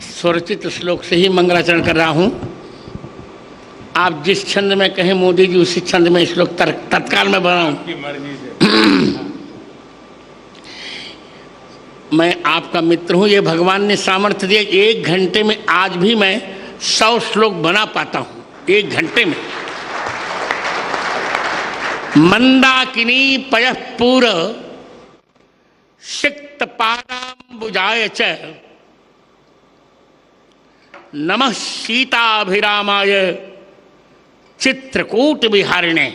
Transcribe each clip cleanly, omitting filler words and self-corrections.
स्वरचित श्लोक से ही मंगलाचरण कर रहा हूं। आप जिस छंद में कहें मोदी जी उसी छंद में श्लोक तत्काल में बनाऊं। आपकी मर्जी से। मैं आपका मित्र हूं, ये भगवान ने सामर्थ्य दिया। 1 घंटे में आज भी मैं 100 श्लोक बना पाता हूं, 1 घंटे में। मंदाकिनी पयः पूर सिक्त पादाम्बुजाय च नमः सीताभिरामाय चित्रकूट विहारिणे।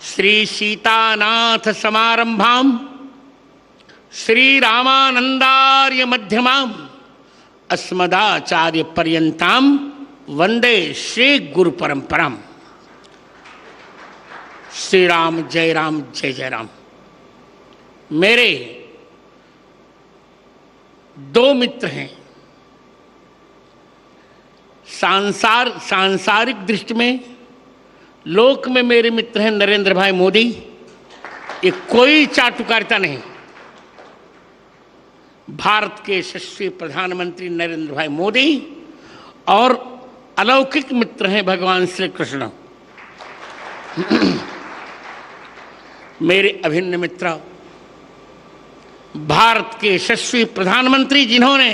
श्री सीतानाथ समारंभाम श्री रामानंदार्य मध्यमाम अस्मदाचार्य पर्यंताम वंदे श्री गुरु परंपराम। श्री राम जय राम जय जय राम। मेरे 2 मित्र हैं। सांसारिक दृष्टि में लोक में मेरे मित्र हैं नरेंद्र भाई मोदी। ये कोई चाटुकारिता नहीं। भारत के यशस्वी प्रधानमंत्री नरेंद्र भाई मोदी और अलौकिक मित्र हैं भगवान श्री कृष्ण। मेरे अभिन्न मित्र भारत के यशस्वी प्रधानमंत्री जिन्होंने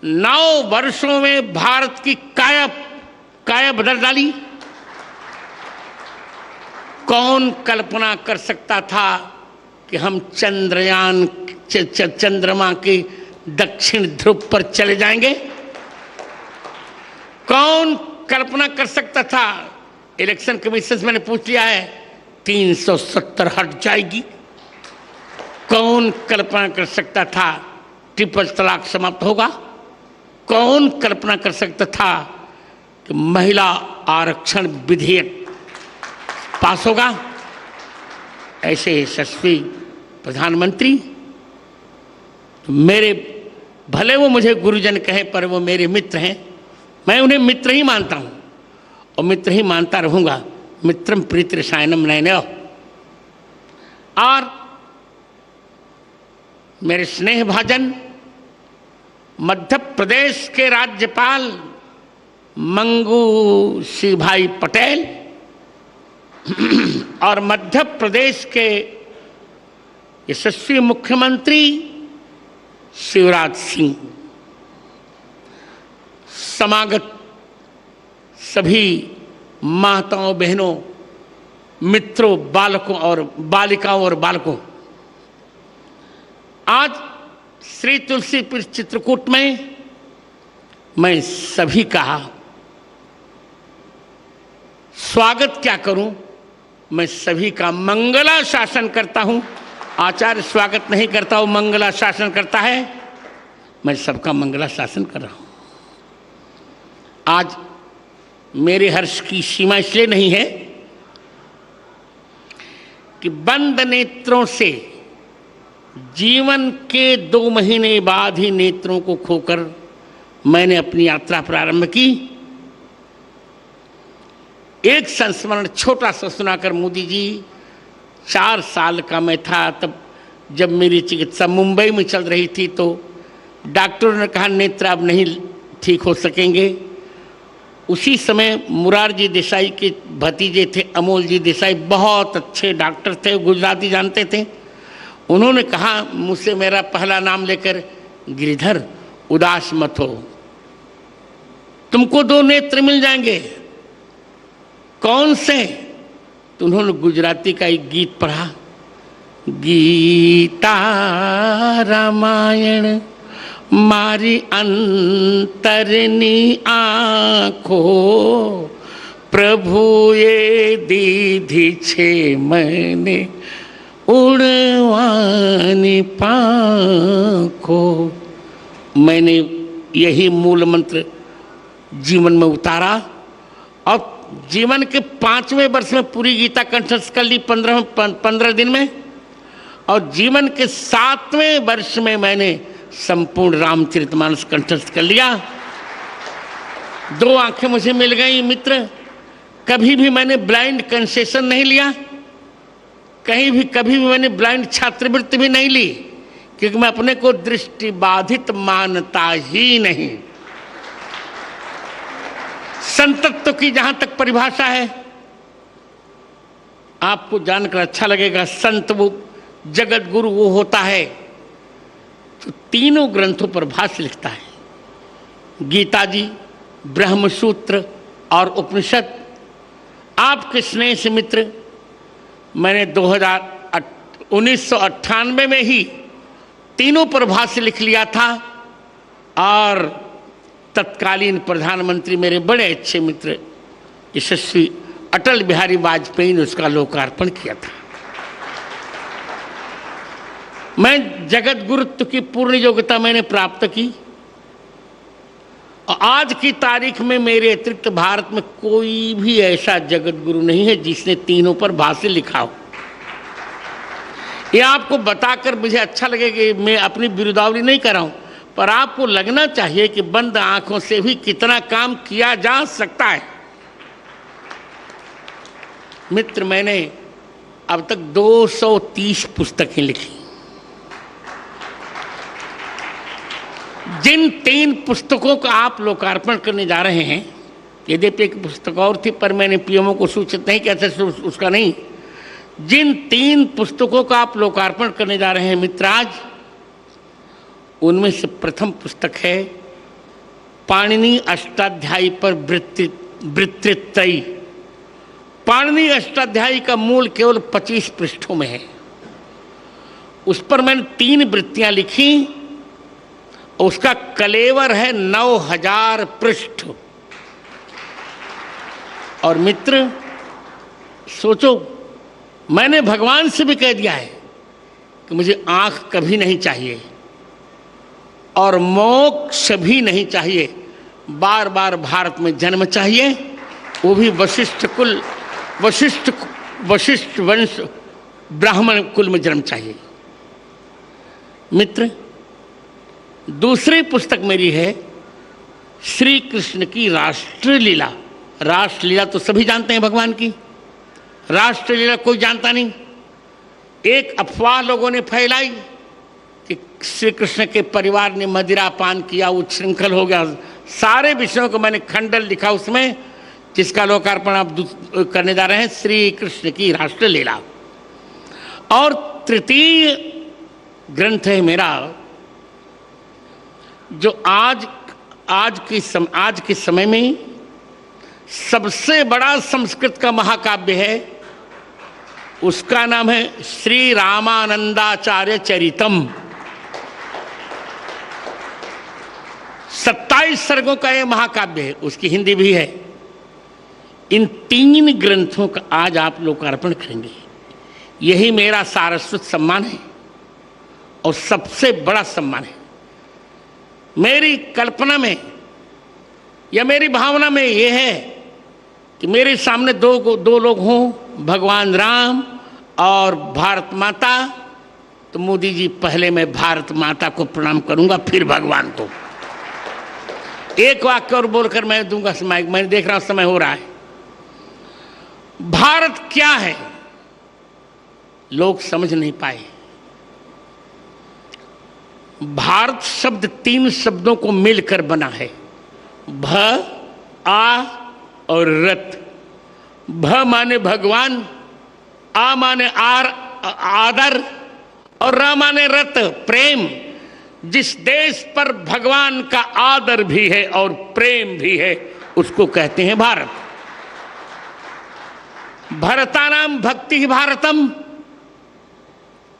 9 वर्षों में भारत की काया बदल डाली। कौन कल्पना कर सकता था कि हम चंद्रमा के दक्षिण ध्रुव पर चले जाएंगे? कौन कल्पना कर सकता था? इलेक्शन कमीशन से मैंने पूछ लिया है, 370 हट जाएगी। कौन कल्पना कर सकता था ट्रिपल तलाक समाप्त होगा? कौन कल्पना कर सकता था कि महिला आरक्षण विधेयक पास होगा? ऐसे यशस्वी प्रधानमंत्री तो मेरे, भले वो मुझे गुरुजन कहे पर वो मेरे मित्र हैं। मैं उन्हें मित्र ही मानता हूं और मित्र ही मानता रहूंगा। मित्रम प्रीति रसायनम नयनयो। और मेरे स्नेह भाजन मध्य प्रदेश के राज्यपाल मंगू सिंह भाई पटेल और मध्य प्रदेश के यशस्वी मुख्यमंत्री शिवराज सिंह, समागत सभी माताओं बहनों मित्रों बालकों और बालिकाओं और बालकों, आज श्री तुलसीपुर चित्रकूट में मैं सभी का स्वागत क्या करूं, मैं सभी का मंगला शासन करता हूं। आचार्य स्वागत नहीं करता हूं, मंगला शासन करता है। मैं सबका मंगला शासन कर रहा हूं। आज मेरे हर्ष की सीमा इसलिए नहीं है कि बंद नेत्रों से जीवन के 2 महीने बाद ही नेत्रों को खोकर मैंने अपनी यात्रा प्रारंभ की। एक संस्मरण छोटा सा सुनाकर मोदी जी, 4 साल का मैं था तब, जब मेरी चिकित्सा मुंबई में चल रही थी तो डॉक्टरों ने कहा नेत्र अब नहीं ठीक हो सकेंगे। उसी समय मुरारजी देसाई के भतीजे थे अमोल जी देसाई, बहुत अच्छे डॉक्टर थे, गुजराती जानते थे। उन्होंने कहा मुझसे मेरा पहला नाम लेकर, गिरिधर उदास मत हो, तुमको 2 नेत्र मिल जाएंगे। कौन से? तो उन्होंने गुजराती का एक गीत पढ़ा, गीता रामायण मारी अंतरनी आँखो प्रभु ये दीधी छे मैंने उड़वानी पाखो। मैंने यही मूल मंत्र जीवन में उतारा और जीवन के 5वें वर्ष में पूरी गीता कंठस्थ कर ली 15 दिन में। और जीवन के 7वें वर्ष में मैंने संपूर्ण रामचरितमानस कंठस्थ कर लिया। 2 आंखें मुझे मिल गई मित्र। कभी भी मैंने ब्लाइंड कंसेशन नहीं लिया, कभी भी मैंने ब्लाइंड छात्रवृत्ति भी नहीं ली। क्योंकि मैं अपने को दृष्टि बाधित मानता ही नहीं। संतत्व की जहां तक परिभाषा है, आपको जानकर अच्छा लगेगा। संत वो जगत गुरु वो होता है जो तीनों ग्रंथों पर भाष्य लिखता है, गीता जी, ब्रह्मसूत्र और उपनिषद। आपके स्नेह से मित्र, मैंने 1998 में ही तीनों पर भाष्य लिख लिया था और तत्कालीन प्रधानमंत्री मेरे बड़े अच्छे मित्र यशस्वी अटल बिहारी वाजपेयी ने उसका लोकार्पण किया था। मैं जगत गुरुत्व की पूर्ण योग्यता मैंने प्राप्त की और आज की तारीख में मेरे अतिरिक्त भारत में कोई भी ऐसा जगत गुरु नहीं है जिसने तीनों पर भाष्य लिखा हो। ये आपको बताकर मुझे अच्छा लगेगा कि मैं अपनी बिरुदावली नहीं कर रहा हूं, पर आपको लगना चाहिए कि बंद आंखों से भी कितना काम किया जा सकता है। मित्र, मैंने अब तक 230 पुस्तकें लिखी। जिन 3 पुस्तकों का आप लोकार्पण करने जा रहे हैं, यद्यपि एक पुस्तक और थी पर मैंने पीएमओ को सूचित नहीं किया था, उसका नहीं। जिन 3 पुस्तकों का आप लोकार्पण करने जा रहे हैं मित्र आज, उनमें से प्रथम पुस्तक है पाणिनि अष्टाध्यायी पर वृत्तित्रयी। पाणिनि अष्टाध्यायी का मूल केवल 25 पृष्ठों में है। उस पर मैंने 3 वृत्तियां लिखी। उसका कलेवर है 9000 पृष्ठ। और मित्र सोचो, मैंने भगवान से भी कह दिया है कि मुझे आंख कभी नहीं चाहिए और मोक्ष भी नहीं चाहिए, बार बार भारत में जन्म चाहिए, वो भी वशिष्ठ वंश ब्राह्मण कुल में जन्म चाहिए। मित्र, दूसरी पुस्तक मेरी है श्री कृष्ण की राष्ट्रलीला। राष्ट्रलीला तो सभी जानते हैं भगवान की, राष्ट्रलीला कोई जानता नहीं। एक अफवाह लोगों ने फैलाई कि श्री कृष्ण के परिवार ने मदिरा पान किया, उच्छृंखल हो गया। सारे विषयों को मैंने खंडन लिखा उसमें, जिसका लोकार्पण आप करने जा रहे हैं, श्री कृष्ण की राष्ट्रलीला। और तृतीय ग्रंथ है मेरा, जो आज के समय में सबसे बड़ा संस्कृत का महाकाव्य है। उसका नाम है श्री रामानंदाचार्य चरितम। 27 सर्गों का यह महाकाव्य है, उसकी हिंदी भी है। इन 3 ग्रंथों का आज आप लोकार्पण करेंगे। यही मेरा सारस्वत सम्मान है और सबसे बड़ा सम्मान है। मेरी कल्पना में या मेरी भावना में यह है कि मेरे सामने दो लोग हों, भगवान राम और भारत माता। तो मोदी जी, पहले मैं भारत माता को प्रणाम करूंगा, फिर भगवान को। एक वाक्य और बोलकर मैं दूंगा समय। मैं देख रहा हूं समय हो रहा है। भारत क्या है लोग समझ नहीं पाए। भारत शब्द 3 शब्दों को मिलकर बना है, भ, आ और रत। भ माने भगवान, आ माने आदर और र माने रत, प्रेम। जिस देश पर भगवान का आदर भी है और प्रेम भी है, उसको कहते हैं भारत। भरतानाम भक्ति ही भारतम।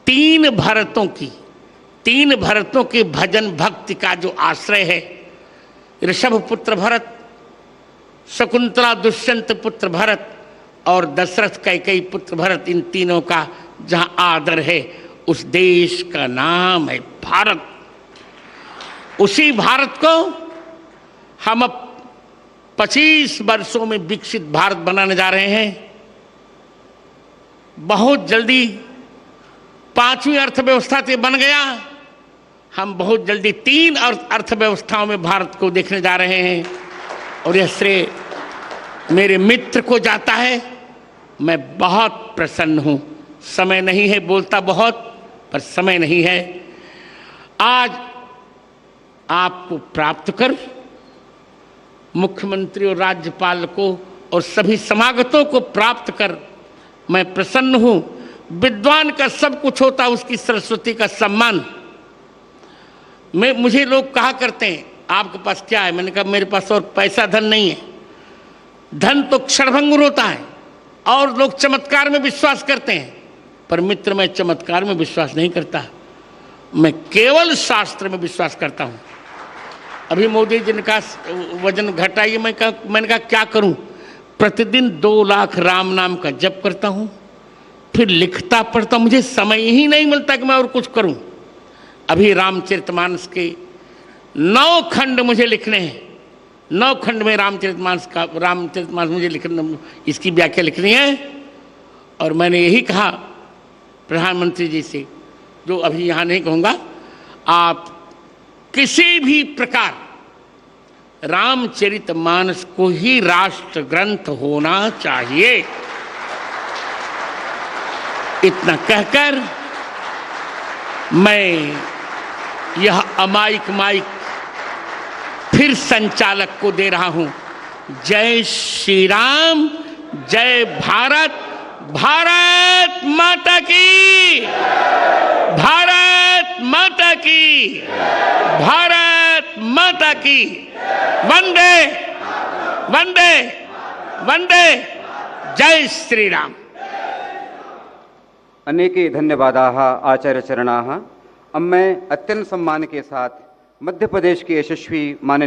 3 भरतों के भजन भक्ति का जो आश्रय है, ऋषभ पुत्र भरत, शकुंतला दुष्यंत पुत्र भरत और दशरथ कैकेयी पुत्र भरत, इन तीनों का जहां आदर है, उस देश का नाम है भारत। उसी भारत को हम अब 25 वर्षों में विकसित भारत बनाने जा रहे हैं। बहुत जल्दी 5वीं अर्थव्यवस्था से बन गया। हम बहुत जल्दी 3 अर्थव्यवस्थाओं में भारत को देखने जा रहे हैं और यह श्रेय मेरे मित्र को जाता है। मैं बहुत प्रसन्न हूं। समय नहीं है, बोलता बहुत पर समय नहीं है। आज आपको प्राप्त कर मुख्यमंत्री और राज्यपाल को और सभी समागतों को प्राप्त कर मैं प्रसन्न हूं। विद्वान का सब कुछ होता, उसकी सरस्वती का सम्मान। मुझे लोग कहा करते हैं आपके पास क्या है? मैंने कहा मेरे पास और पैसा धन नहीं है। धन तो क्षणभंगुर होता है और लोग चमत्कार में विश्वास करते हैं, पर मित्र मैं चमत्कार में विश्वास नहीं करता, मैं केवल शास्त्र में विश्वास करता हूं। अभी मोदी जी ने कहा वजन घटाइए, मैंने कहा क्या करूं? प्रतिदिन 2 लाख राम नाम का जप करता हूं, फिर लिखता पढ़ता, मुझे समय ही नहीं मिलता कि मैं और कुछ करूं। अभी रामचरितमानस के 9 खंड मुझे लिखने हैं। 9 खंड में रामचरितमानस मुझे लिखना, इसकी व्याख्या लिखनी है। और मैंने यही कहा प्रधानमंत्री जी से, जो अभी यहाँ नहीं कहूँगा, आप किसी भी प्रकार रामचरितमानस को ही राष्ट्र ग्रंथ होना चाहिए। इतना कहकर मैं यह अमायिक माइक फिर संचालक को दे रहा हूं। जय श्री राम, जय भारत, भारत माता की, भारत माता की, भारत माता की। वंदे वंदे वंदे, जय श्री राम। अनेके धन्यवादाः आचार्यचरणाः। अब मैं अत्यंत सम्मान के साथ मध्य प्रदेश के यशस्वी माननीय